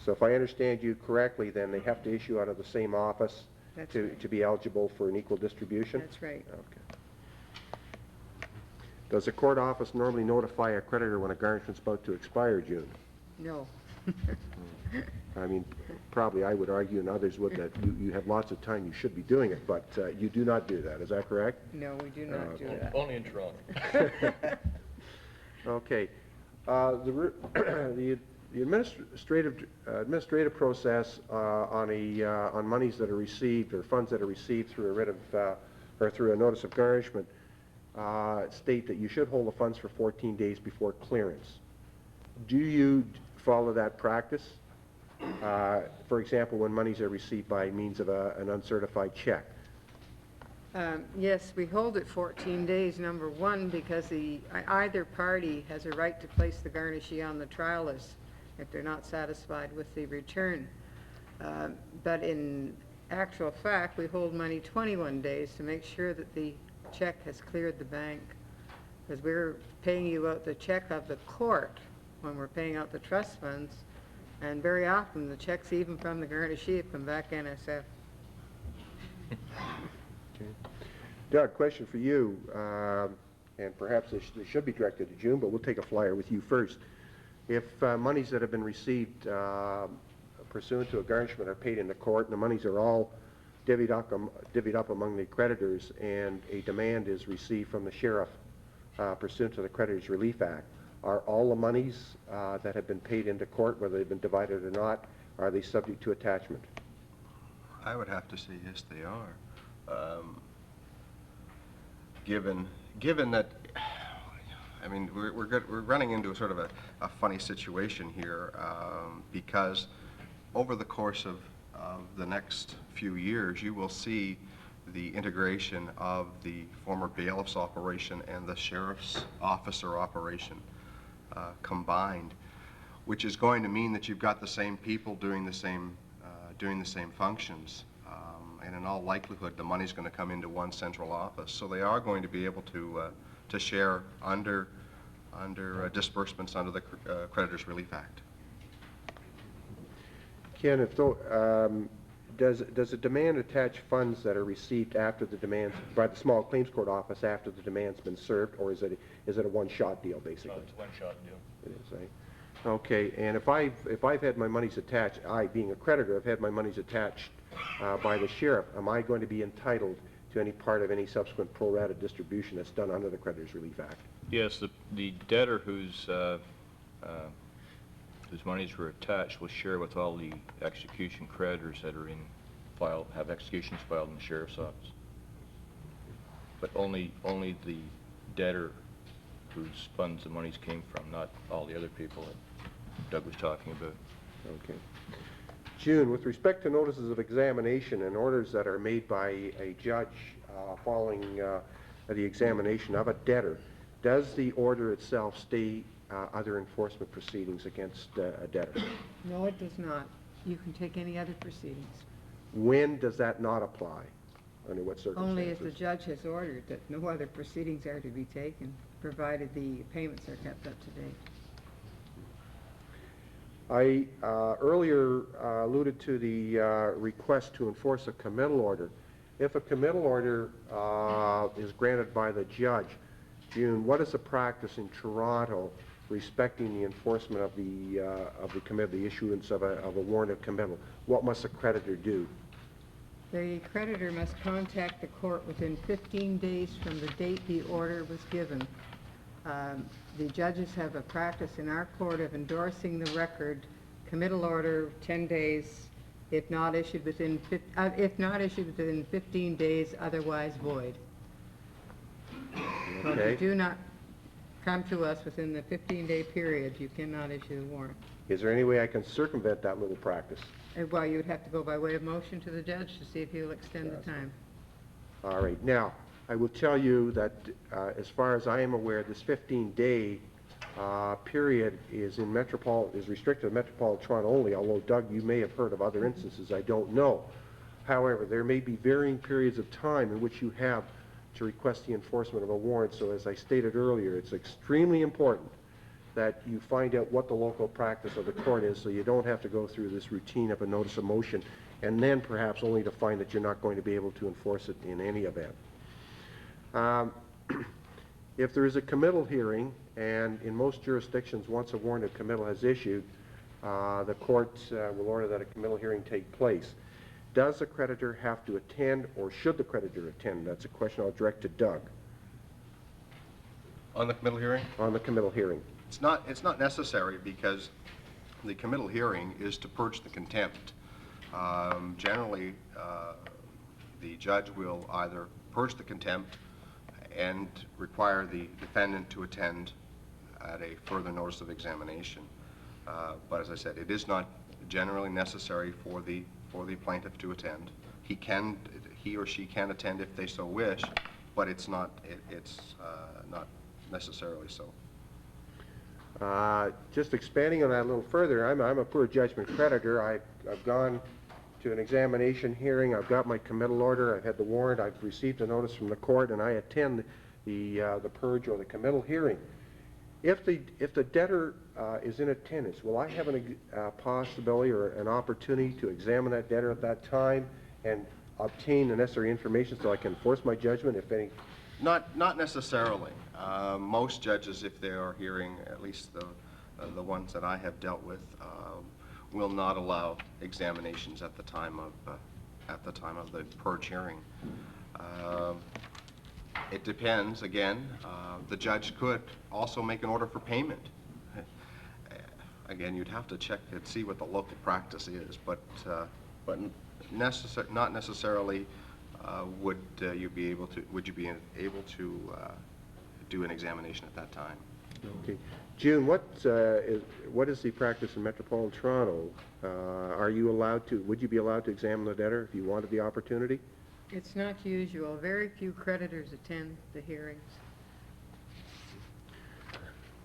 So if I understand you correctly, then they have to issue out of the same office to be eligible for an equal distribution? That's right. Okay. Does the court office normally notify a creditor when a garnishment's about to expire, June? No. I mean, probably I would argue, and others would, that you have lots of time, you should be doing it, but you do not do that, is that correct? No, we do not do that. Only in Toronto. Okay. The administrative process on monies that are received or funds that are received through a writ of or through a notice of garnishment state that you should hold the funds for 14 days before clearance. Do you follow that practice? For example, when monies are received by means of an uncertified check. Yes, we hold it 14 days, number one, because either party has a right to place the garnishee on the trial list if they're not satisfied with the return. But in actual fact, we hold money 21 days to make sure that the check has cleared the bank, because we're paying you out the check of the court when we're paying out the trust funds, and very often the checks, even from the garnishee, have come back NSF. Okay. Doug, question for you, and perhaps this should be directed to June, but we'll take a flyer with you first. If monies that have been received pursuant to a garnishment are paid in the court, and the monies are all divvied up among the creditors, and a demand is received from the sheriff pursuant to the Creditors Relief Act, are all the monies that have been paid into court, whether they've been divided or not, are they subject to attachment? I would have to say yes, they are. Given that, I mean, we're running into a sort of a funny situation here because over the course of the next few years, you will see the integration of the former bailiff's operation and the sheriff's officer operation combined, which is going to mean that you've got the same people doing the same functions. And in all likelihood, the money's going to come into one central office. So they are going to be able to share under disbursements under the Creditors Relief Act. Ken, if does a demand attach funds that are received after the demands by the small claims court office after the demand's been served, or is it a one-shot deal basically? No, it's a one-shot deal. It is, eh? Okay, and if I've had my monies attached, I being a creditor, I've had my monies attached by the sheriff, am I going to be entitled to any part of any subsequent pro rata distribution that's done under the Creditors Relief Act? Yes, the debtor whose monies were attached will share with all the execution creditors that are have executions filed in the sheriff's office. But only the debtor whose funds the monies came from, not all the other people that Doug was talking about. Okay. June, with respect to notices of examination and orders that are made by a judge following the examination of a debtor, does the order itself state other enforcement proceedings against a debtor? No, it does not. You can take any other proceedings. When does that not apply? Under what circumstances? Only if the judge has ordered that no other proceedings are to be taken, provided the payments are kept up to date. I earlier alluded to the request to enforce a committal order. If a committal order is granted by the judge, June, what is the practice in Toronto respecting the enforcement of the committal, the issuance of a warrant of committal? What must a creditor do? The creditor must contact the court within 15 days from the date the order was given. The judges have a practice in our court of endorsing the record, committal order 10 days, if not issued within 15 days, otherwise void. But if you do not come to us within the 15-day period, you cannot issue the warrant. Is there any way I can circumvent that little practice? Well, you would have to go by way of motion to the judge to see if he'll extend the time. All right. Now, I will tell you that as far as I am aware, this 15-day period is restricted to Metropolitan Toronto only, although, Doug, you may have heard of other instances, I don't know. However, there may be varying periods of time in which you have to request the enforcement of a warrant. So as I stated earlier, it's extremely important that you find out what the local practice of the court is so you don't have to go through this routine of a notice of motion and then perhaps only to find that you're not going to be able to enforce it in any event. If there is a committal hearing, and in most jurisdictions once a warrant of committal has issued, the court will order that a committal hearing take place. Does the creditor have to attend, or should the creditor attend? That's a question I'll direct to Doug On the committal hearing? on the committal hearing. It's not necessary because the committal hearing is to purge the contempt. Generally, the judge will either purge the contempt and require the defendant to attend at a further notice of examination. But as I said, it is not generally necessary for the plaintiff to attend. He or she can attend if they so wish, but it's not necessarily so. Just expanding on that a little further, I'm a poor judgment creditor. I've gone to an examination hearing, I've got my committal order, I've had the warrant, I've received a notice from the court, and I attend the purge or the committal hearing. If the debtor is in attendance, will I have a possibility or an opportunity to examine that debtor at that time and obtain the necessary information so I can enforce my judgment, if any? Not necessarily. Most judges, if they are hearing, at least the ones that I have dealt with, will not allow examinations at the time of the purge hearing. It depends. Again, the judge could also make an order for payment. Again, you'd have to check and see what the local practice is, but not necessarily would you be able to do an examination at that time. Okay. June, what is the practice in Metropolitan Toronto? Would you be allowed to examine the debtor if you wanted the opportunity? It's not usual. Very few creditors attend the hearings.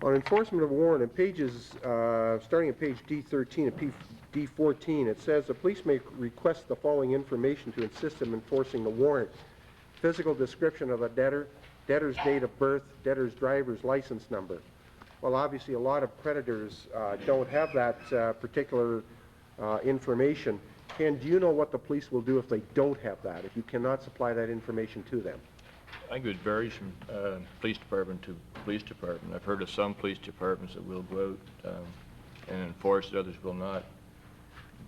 On enforcement of warrant, in pages, starting at page D13 and D14, it says the police may request the following information to assist in enforcing the warrant: physical description of the debtor, debtor's date of birth, debtor's driver's license number. Well, obviously, a lot of creditors don't have that particular information. Ken, do you know what the police will do if they don't have that, if you cannot supply that information to them? I think it varies from police department to police department. I've heard of some police departments that will go out and enforce it, others will not.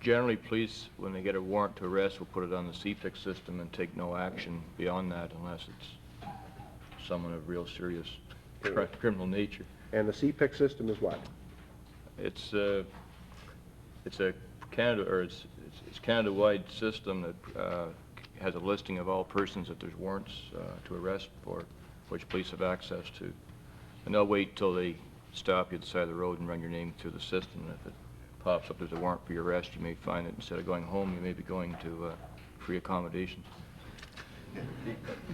Generally, police, when they get a warrant to arrest, will put it on the CFIX system and take no action beyond that unless it's someone of real serious criminal nature. And the CPIC system is what? It's a Canada, or it's Canada-wide system that has a listing of all persons that there's warrants to arrest for, which police have access to. And they'll wait till they stop you at the side of the road and run your name through the system. And if it pops up there's a warrant for your arrest, you may find that instead of going home, you may be going to free accommodations.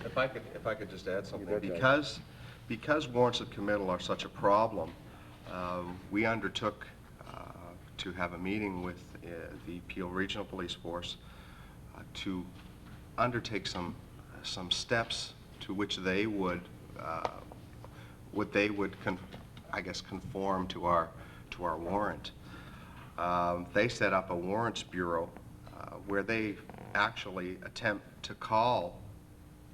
If I could just add something, You bet, Doug. because warrants of committal are such a problem, we undertook to have a meeting with the Peel Regional Police Force to undertake some steps to which they would conform to our warrant. They set up a Warrants Bureau where they actually attempt to call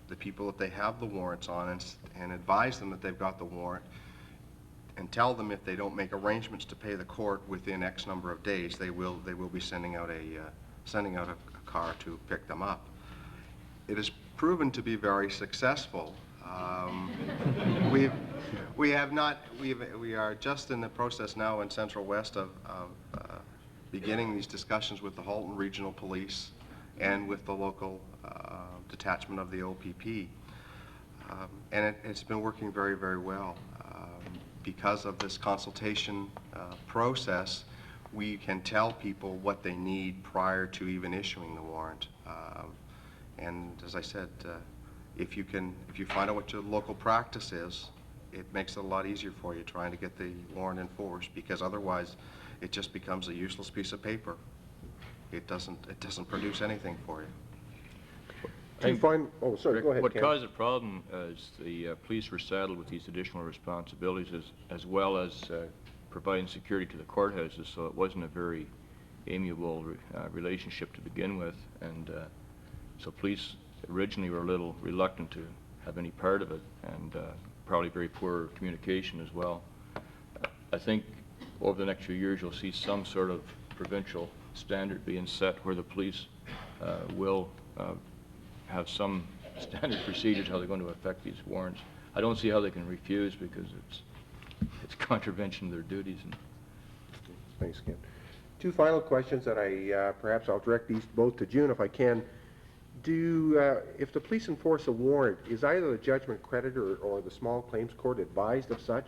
the people that they have the warrants on and advise them that they've got the warrant, and tell them if they don't make arrangements to pay the court within X number of days, they will be sending out a car to pick them up. It has proven to be very successful. We are just in the process now in Central West of beginning these discussions with the Halton Regional Police and with the local detachment of the OPP. And it's been working very, very well. Because of this consultation process, we can tell people what they need prior to even issuing the warrant. And as I said, if you find out what your local practice is, it makes it a lot easier for you trying to get the warrant enforced, because otherwise it just becomes a useless piece of paper. It doesn't produce anything for you. Do you find, oh, sorry, go ahead, What Ken. caused the problem is the police were saddled with these additional responsibilities as well as providing security to the courthouses, so it wasn't a very amiable relationship to begin with, and so police originally were a little reluctant to have any part of it, and probably very poor communication as well. I think over the next few years, you'll see some sort of provincial standard being set where the police will have some standard procedures how they're going to affect these warrants. I don't see how they can refuse because it's contravention of their duties. And Thanks, Ken. Two final questions that perhaps I'll direct these both to June if I can. If the police enforce a warrant, is either the judgment creditor or the small claims court advised of such?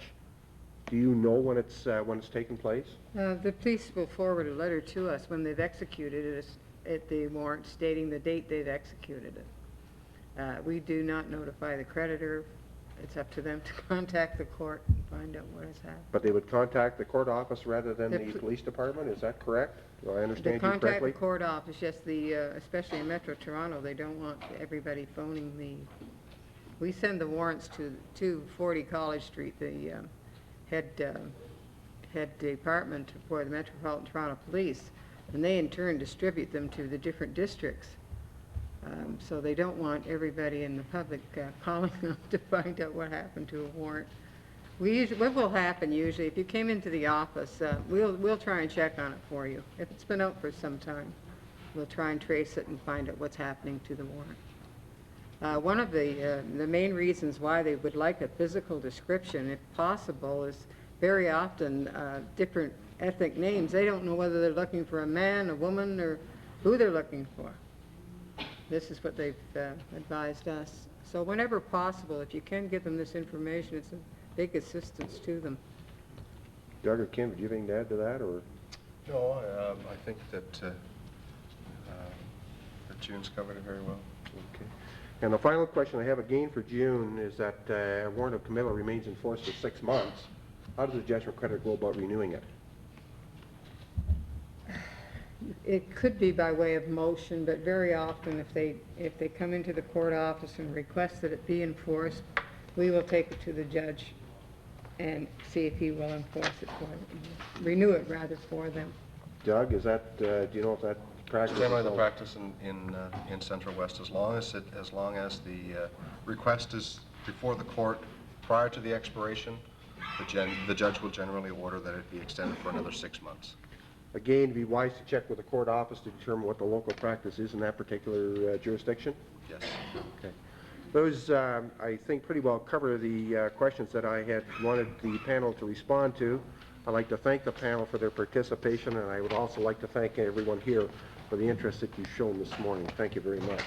Do you know when it's taken place? The police will forward a letter to us when they've executed it at the warrant stating the date they've executed it. We do not notify the creditor. It's up to them to contact the court and find out what has happened. But they would contact the court office rather than the police department, is that correct? Do I understand you correctly? They contact the court office, yes, especially in Metro Toronto, they don't want everybody phoning we send the warrants to 240 College Street, the head department for the Metropolitan Toronto Police, and they in turn distribute them to the different districts. So they don't want everybody in the public calling them to find out what happened to a warrant. What will happen usually, if you came into the office, we'll try and check on it for you. If it's been out for some time, we'll try and trace it and find out what's happening to the warrant. One of the main reasons why they would like a physical description, if possible, is very often different ethnic names. They don't know whether they're looking for a man, a woman, or who they're looking for. This is what they've advised us. So whenever possible, if you can give them this information, it's a big assistance to them. Doug or Kim, do you have anything to add to that, or? No, I think that June's covered it very well. Okay. And the final question I have again for June is that a warrant of committal remains in force for 6 months. How does the judgment creditor go about renewing it? It could be by way of motion, but very often if they come into the court office and request that it be enforced, we will take it to the judge and see if he will enforce it for them, renew it rather for them. Doug, is that, do you know if that practice? Generally, the practice in Central West, as long as the request is before the court prior to the expiration, the judge will generally order that it be extended for another 6 months. Again, it'd be wise to check with the court office to determine what the local practice is in that particular jurisdiction? Yes. Okay. Those, I think, pretty well cover the questions that I had wanted the panel to respond to. I'd like to thank the panel for their participation, and I would also like to thank everyone here for the interest that you've shown this morning. Thank you very much.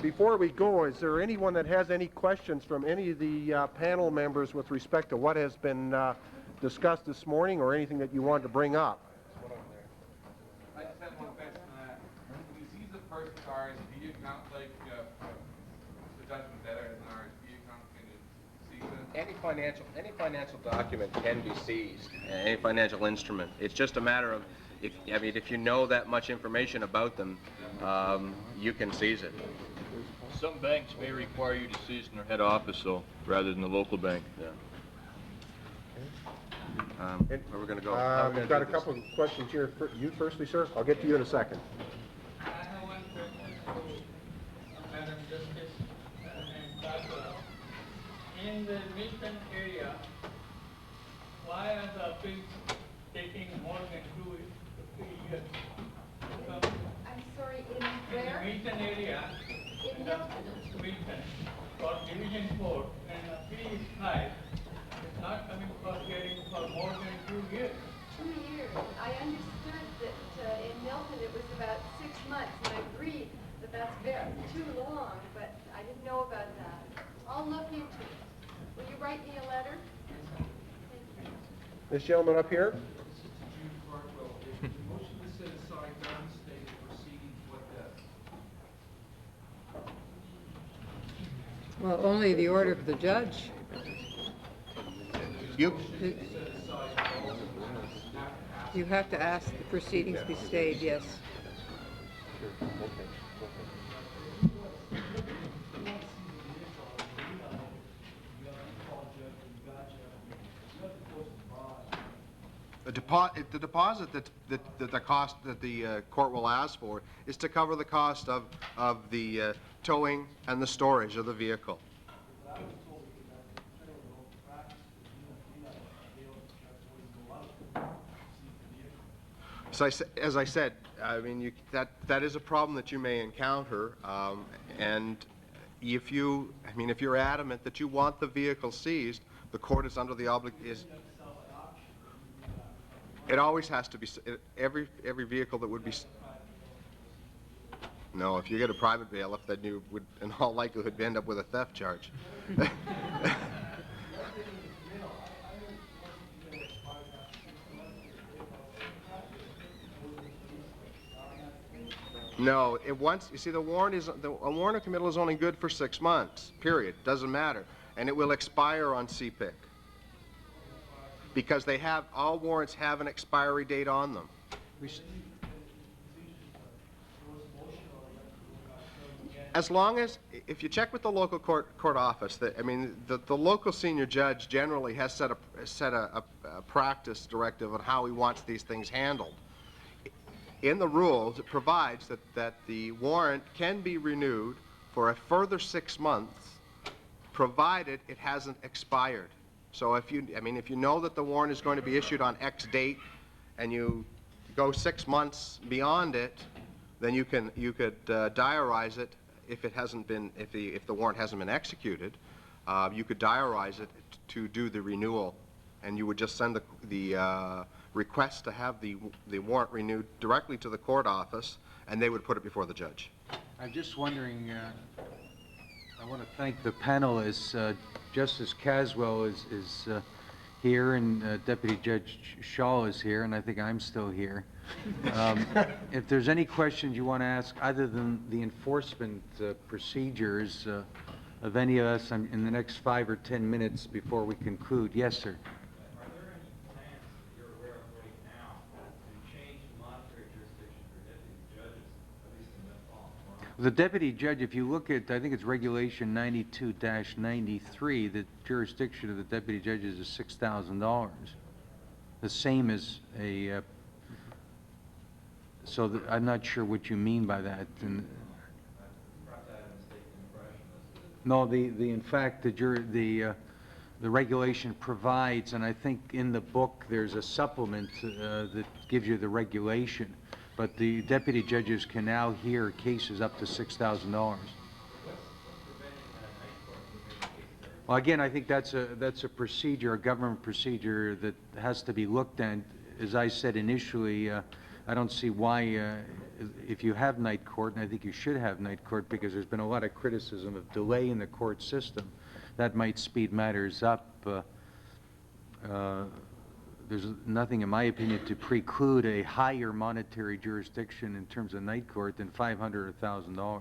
Before we go, is there anyone that has any questions from any of the panel members with respect to what has been discussed this morning, or anything that you wanted to bring up? I just have one question. When you seize a person's RSP account, like the judgment debtor has an RSP account, can you seize it? Any financial document can be seized, any financial instrument. It's just a matter of, if you know that much information about them, you can seize it. some banks may require you to seize in their head office, though, rather than the local bank. Yeah. Where are we going to go? How are we We've gonna got do a this? couple of questions here. You firstly, sir? I'll get to you in a second. I have one question to Madam Justice and Caswell. In the Milton area, why are the appeals taking more than 2 years? I'm sorry, in where? In the Milton area, In Milton. Milton, for Division 4, and appeal is high, it's not coming for hearing for more than 2 years. 2 years. I understood that in Milton it was about 6 months, and I agreed that that's too long, but I didn't know about that. I'll look into it. Will you write me a letter? Thank you. This gentleman up here? This is to Jude Farquhar. If the motion to set aside doesn't state the proceedings, what does? Well, only the order of the judge. You have to ask the proceedings be stayed, yes. The deposit that the cost that the court will ask for is to cover the cost of the towing and the storage of the vehicle. So as I said, I mean, that is a problem that you may encounter, and if you're adamant that you want the vehicle seized, the court is under the obligation. It always has to be, every vehicle that would be, no, if you get a private bailiff, then you would in all likelihood end up with a theft charge. No, you see, a warrant of committal is only good for 6 months, period, doesn't matter. And it will expire on CPIC. Because all warrants have an expiry date on them. As long as, if you check with the local court office, the local senior judge generally has set a practice directive on how he wants these things handled. In the rules, it provides that the warrant can be renewed for a further 6 months, provided it hasn't expired. So if you know that the warrant is going to be issued on X date, and you go 6 months beyond it, then you could diarize it if the warrant hasn't been executed. You could diarize it to do the renewal, and you would just send the request to have the warrant renewed directly to the court office, and they would put it before the judge. I'm just wondering, I want to thank the panelists. Justice Caswell is here, and Deputy Judge Shaul is here, and I think I'm still here. If there's any questions you want to ask, other than the enforcement procedures of any of us in the next 5 or 10 minutes before we conclude. Yes, sir. The deputy judge, if you look at, I think it's Regulation 92-93, the jurisdiction of the deputy judges is $6,000. The same as a, I'm not sure what you mean by that. No, in fact, the regulation provides, and I think in the book there's a supplement that gives you the regulation. But the deputy judges can now hear cases up to $6,000. Well, again, I think that's a procedure, a government procedure that has to be looked at. As I said initially, I don't see why, if you have night court, and I think you should have night court because there's been a lot of criticism of delay in the court system, that might speed matters up. There's nothing, in my opinion, to preclude a higher monetary jurisdiction in terms of night court than $500 or $1,000.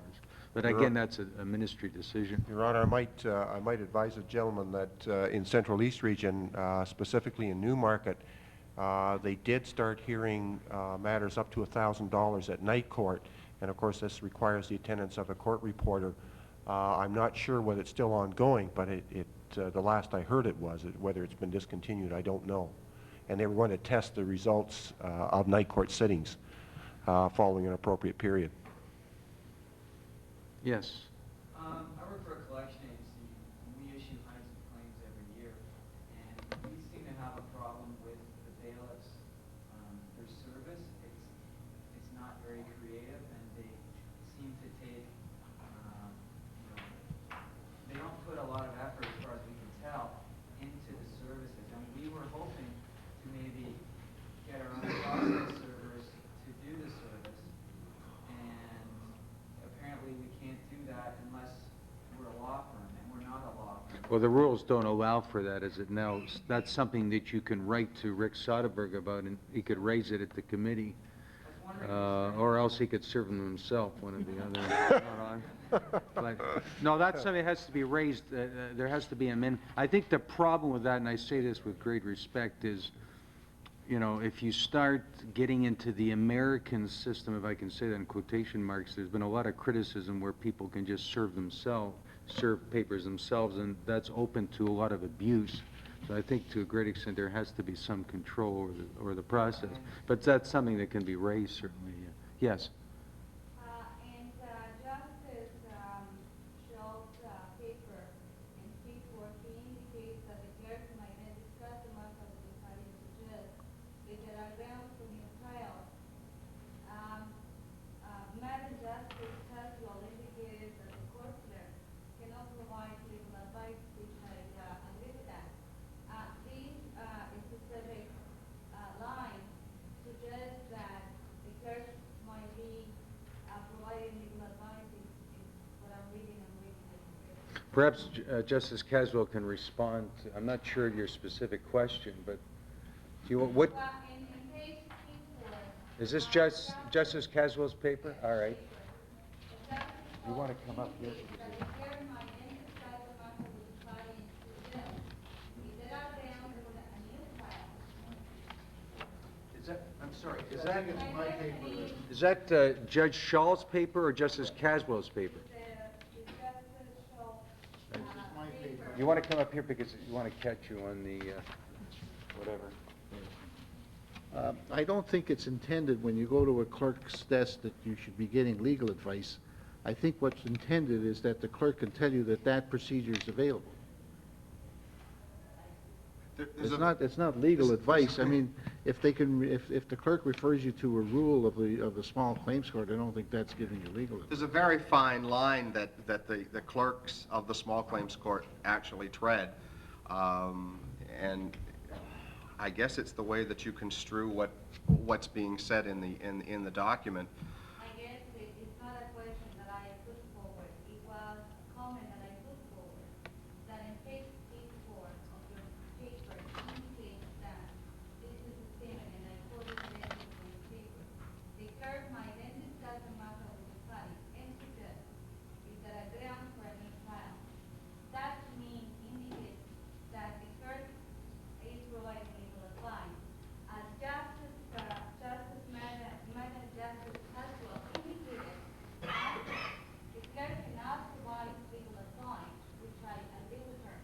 But again, that's a ministry decision. Your Honor, I might advise the gentleman that in Central East Region, specifically in Newmarket, they did start hearing matters up to $1,000 at night court, and of course this requires the attendance of a court reporter. I'm not sure whether it's still ongoing, but the last I heard it was. Whether it's been discontinued, I don't know. And they were going to test the results of night court sittings following an appropriate period. Yes. I work for a collection agency, and we issue hundreds of claims every year, and we seem to have a problem with the bailiffs. Their service, it's not very creative, and they seem to take, they don't put a lot of effort, as far as we can tell, into the services. And we were hoping to maybe get our own process servers to do the service, and apparently we can't do that unless we're a law firm, and we're not a law firm. Well, the rules don't allow for that, is it now? That's something that you can write to Rick Soderberg about, and he could raise it at the committee. Or else he could serve them himself, one or the other. But, no, that's something that has to be raised. There has to be an amendment. I think the problem with that, and I say this with great respect, is, if you start getting into the American system, if I can say that in quotation marks, there's been a lot of criticism where people can just serve papers themselves, and that's open to a lot of abuse. So I think to a great extent, there has to be some control over the process. But that's something that can be raised, certainly. Yes? And Justice Shaul's paper in C4, he indicates that the clerk might then discuss the matter with the party to judge if there are grounds for new trial. Madam Justice Caswell indicated that the court clerk cannot provide legal advice, which I agree with that. These specific lines suggest that the clerk might be providing legal advice is what I'm reading it. Perhaps Justice Caswell can respond. I'm not sure of your specific question, but do you, what, Well, in page C4, is this Justice Caswell's paper? All right. You want to come up here? that the clerk might then discuss the matter with the party to judge if there are grounds for a new trial. Is that, I'm sorry, is that Judge Schall's paper or Justice Caswell's paper? The Justice Shaul paper. You want to come up here because you want to catch you on the, whatever. I don't think it's intended when you go to a clerk's desk that you should be getting legal advice. I think what's intended is that the clerk can tell you that that procedure is available. It's not legal advice. I mean, if they can, if the clerk refers you to a rule of the small claims court, I don't think that's giving you legal advice. There's a very fine line that the clerks of the small claims court actually tread. And I guess it's the way that you construe what's being said in the document. I guess it's not a question that I put forward. It was a comment that I put forward, that in page C4 of your paper indicates that this is a statement, and I quote it directly from the paper. The clerk might then discuss the matter with the party and suggest if there are grounds for a new trial. That to me indicates that the clerk is providing legal advice. As Madam Justice Caswell indicated, the clerk cannot provide legal advice, which I agree with her.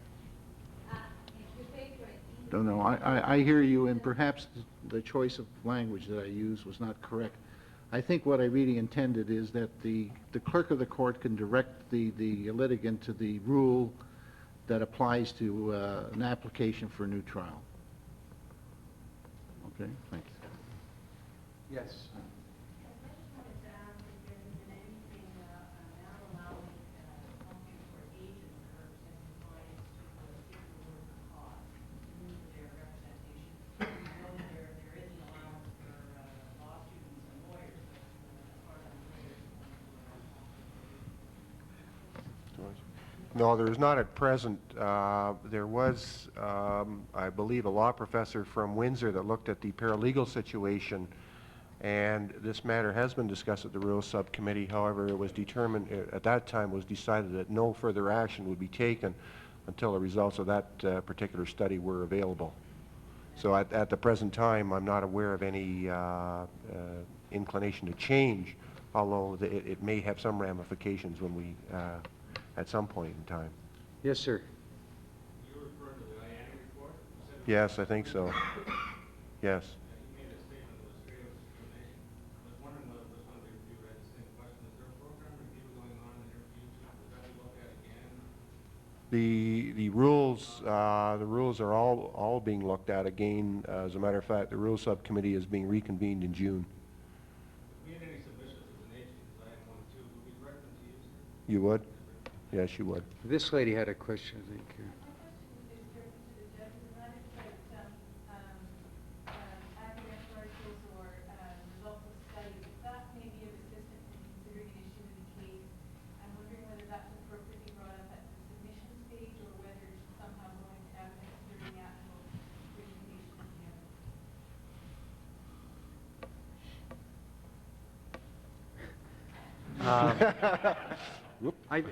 If your paper indicates... Don't know. I hear you, and perhaps the choice of language that I used was not correct. I think what I really intended is that the clerk of the court can direct the litigant to the rule that applies to an application for a new trial. Okay, thank you. Yes. No, there is not at present. There was, I believe, a law professor from Windsor that looked at the paralegal situation, and this matter has been discussed at the Rules Subcommittee. However, it was determined, at that time was decided that no further action would be taken until the results of that particular study were available. So at the present time, I'm not aware of any inclination to change, although it may have some ramifications when we at some point in time. Yes, sir. You referred to the Iacono report? Yes, I think so. Yes. You made a statement that was straight up discrimination. I was wondering whether this one review had the same question. Is there a program review going on in your future? Does that be looked at again? The rules are all being looked at again. As a matter of fact, the Rules Subcommittee is being reconvened in June. If we had any submissions to the nation, because I had one too, would we direct them to you, sir? You would? Yes, you would. This lady had a question, I think.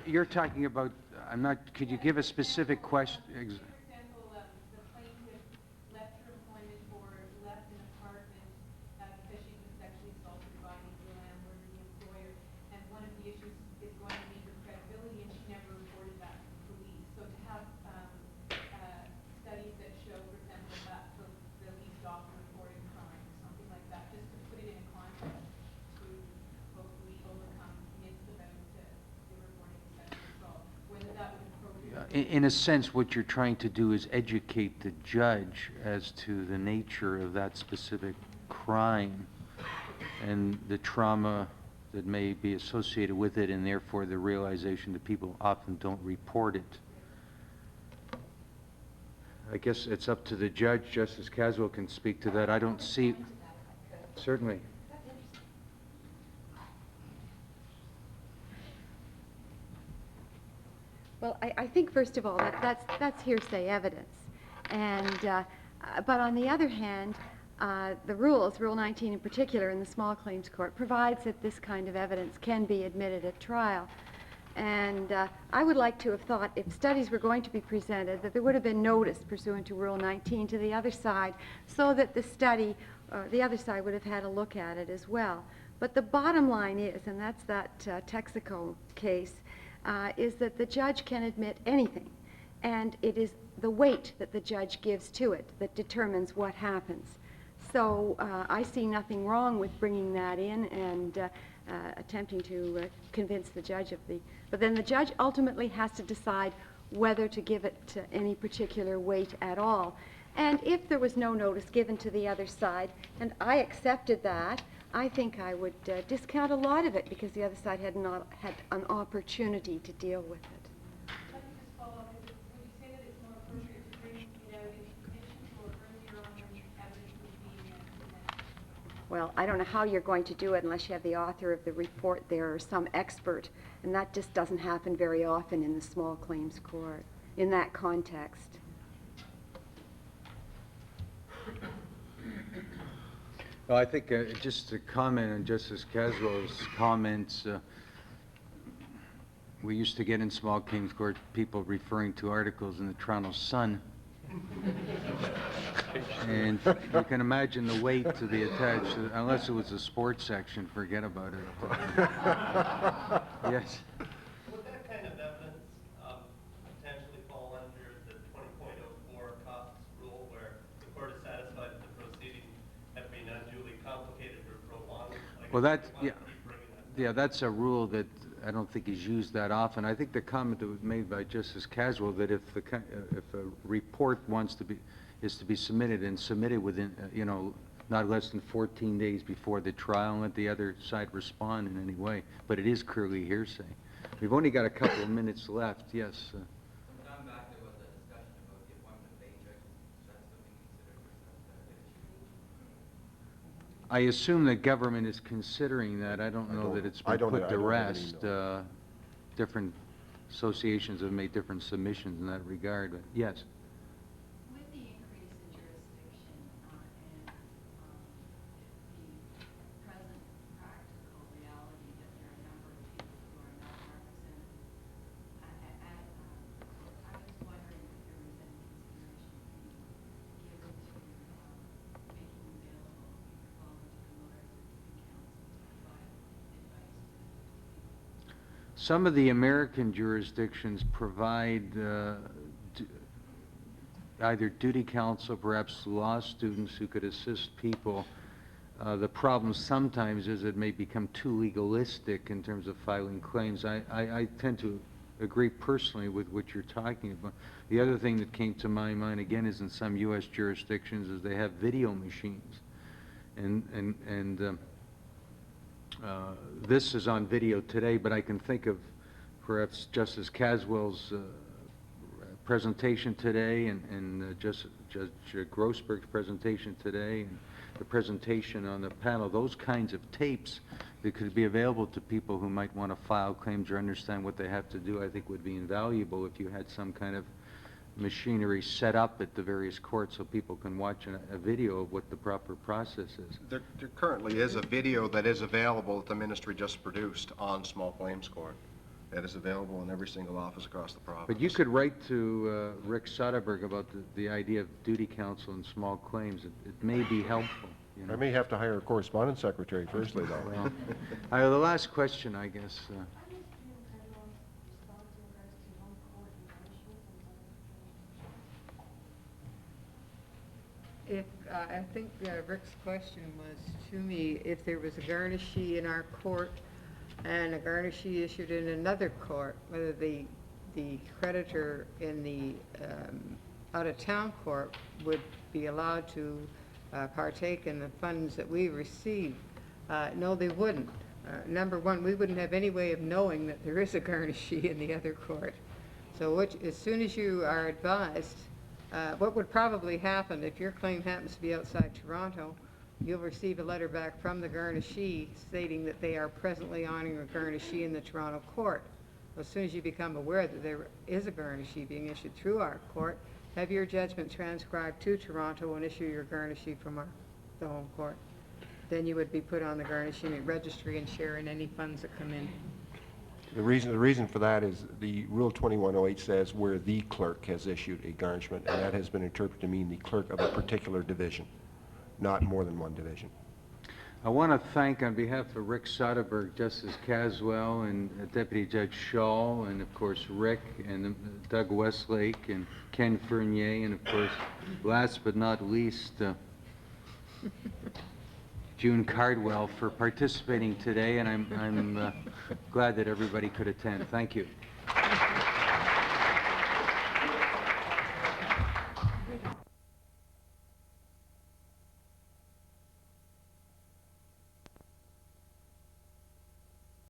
You're talking about, I'm not, could you give a specific question? For example, the plaintiff left her employment or left an apartment because she was sexually assaulted by the landlord or the employer, and one of the issues is going to be her credibility, and she never reported that to the police. So to have studies that In a sense, what you're trying to do is educate the judge as to the nature of that specific crime and the trauma that may be associated with it, and therefore the realization that people often don't report it. I guess it's up to the judge. Justice Caswell can speak to that. I don't see... Certainly. Well, I think, first of all, that's hearsay evidence. And, but on the other hand, the rules, Rule 19 in particular, in the Small Claims Court, provides that this kind of evidence can be admitted at trial. And I would like to have thought, if studies were going to be presented, that there would have been notice pursuant to Rule 19 to the other side, so that the study, the other side would have had a look at it as well. But the bottom line is, and that's that Texaco case, is that the judge can admit anything, and it is the weight that the judge gives to it that determines what happens. So I see nothing wrong with bringing that in and attempting to convince the judge of the... But then the judge ultimately has to decide whether to give it any particular weight at all. And if there was no notice given to the other side, and I accepted that, I think I would discount a lot of it because the other side had not had an opportunity to deal with it. Let me just follow up. Would you say that it's more appropriate to bring it out in conditions or earlier on when evidence was being presented? Well, I don't know how you're going to do it unless you have the author of the report there or some expert, and that just doesn't happen very often in the Small Claims Court in that context. Well, I think just to comment on Justice Caswell's comments, we used to get in Small Claims Court people referring to articles in the Toronto Sun. And you can imagine the weight to be attached, unless it was a sports section, forget about it. Yes. Would that kind of evidence potentially fall under the 20.04 costs rule, where the court is satisfied that the proceedings have been unduly complicated or prolonged? Like, Well, that, we yeah, want to keep bringing that yeah, that's a rule that I don't think is used that often. I think the comment that was made by Justice Caswell that if a report is to be submitted and submitted within, not less than 14 days before the trial, and let the other side respond in any way. But it is clearly hearsay. We've only got a couple of minutes left. Yes. Some time back, there was a discussion about the appointment of agents. Is that something considered? I assume the government is considering that. I don't know that it's been put to rest. Different associations have made different submissions in that regard. But yes. With the increase in jurisdiction and the present practical reality that there are a number of people who are not represented, I was wondering if there was any consideration being given to making available volunteer lawyers and counsel to provide advice to people. Some of the American jurisdictions provide either duty counsel, perhaps law students who could assist people. The problem sometimes is it may become too legalistic in terms of filing claims. I tend to agree personally with what you're talking about. The other thing that came to my mind, again, is in some U.S. jurisdictions is they have video machines. This is on video today, but I can think of perhaps Justice Caswell's presentation today and Judge Grossberg's presentation today and the presentation on the panel. Those kinds of tapes that could be available to people who might want to file claims or understand what they have to do, I think would be invaluable if you had some kind of machinery set up at the various courts so people can watch a video of what the proper process is. There currently is a video that is available that the ministry just produced on Small Claims Court. That is available in every single office across the province. But you could write to Rick Soderberg about the idea of duty counsel in small claims. It may be helpful. I may have to hire a correspondence secretary firstly, though. Well, the last question, I guess. I think Rick's question was to me, if there was a garnishee in our court and a garnishee issued in another court, whether the the creditor in the out-of-town court would be allowed to partake in the funds that we receive. No, they wouldn't. Number one, we wouldn't have any way of knowing that there is a garnishee in the other court. So as soon as you are advised, what would probably happen if your claim happens to be outside Toronto, you'll receive a letter back from the garnishee stating that they are presently honoring a garnishee in the Toronto court. As soon as you become aware that there is a garnishee being issued through our court, have your judgment transcribed to Toronto and issue your garnishee from the home court. Then you would be put on the garnishee registry and share in any funds that come in. The reason for that is the Rule 2108 says where the clerk has issued a garnishment, and that has been interpreted to mean the clerk of a particular division, not more than one division. I want to thank, on behalf of Rick Soderberg, Justice Caswell, and Deputy Judge Shaul, and of course Rick, and Doug Westlake, and Ken Fournier, and of course, last but not least, June Cardwell, for participating today, and I'm glad that everybody could attend. Thank you.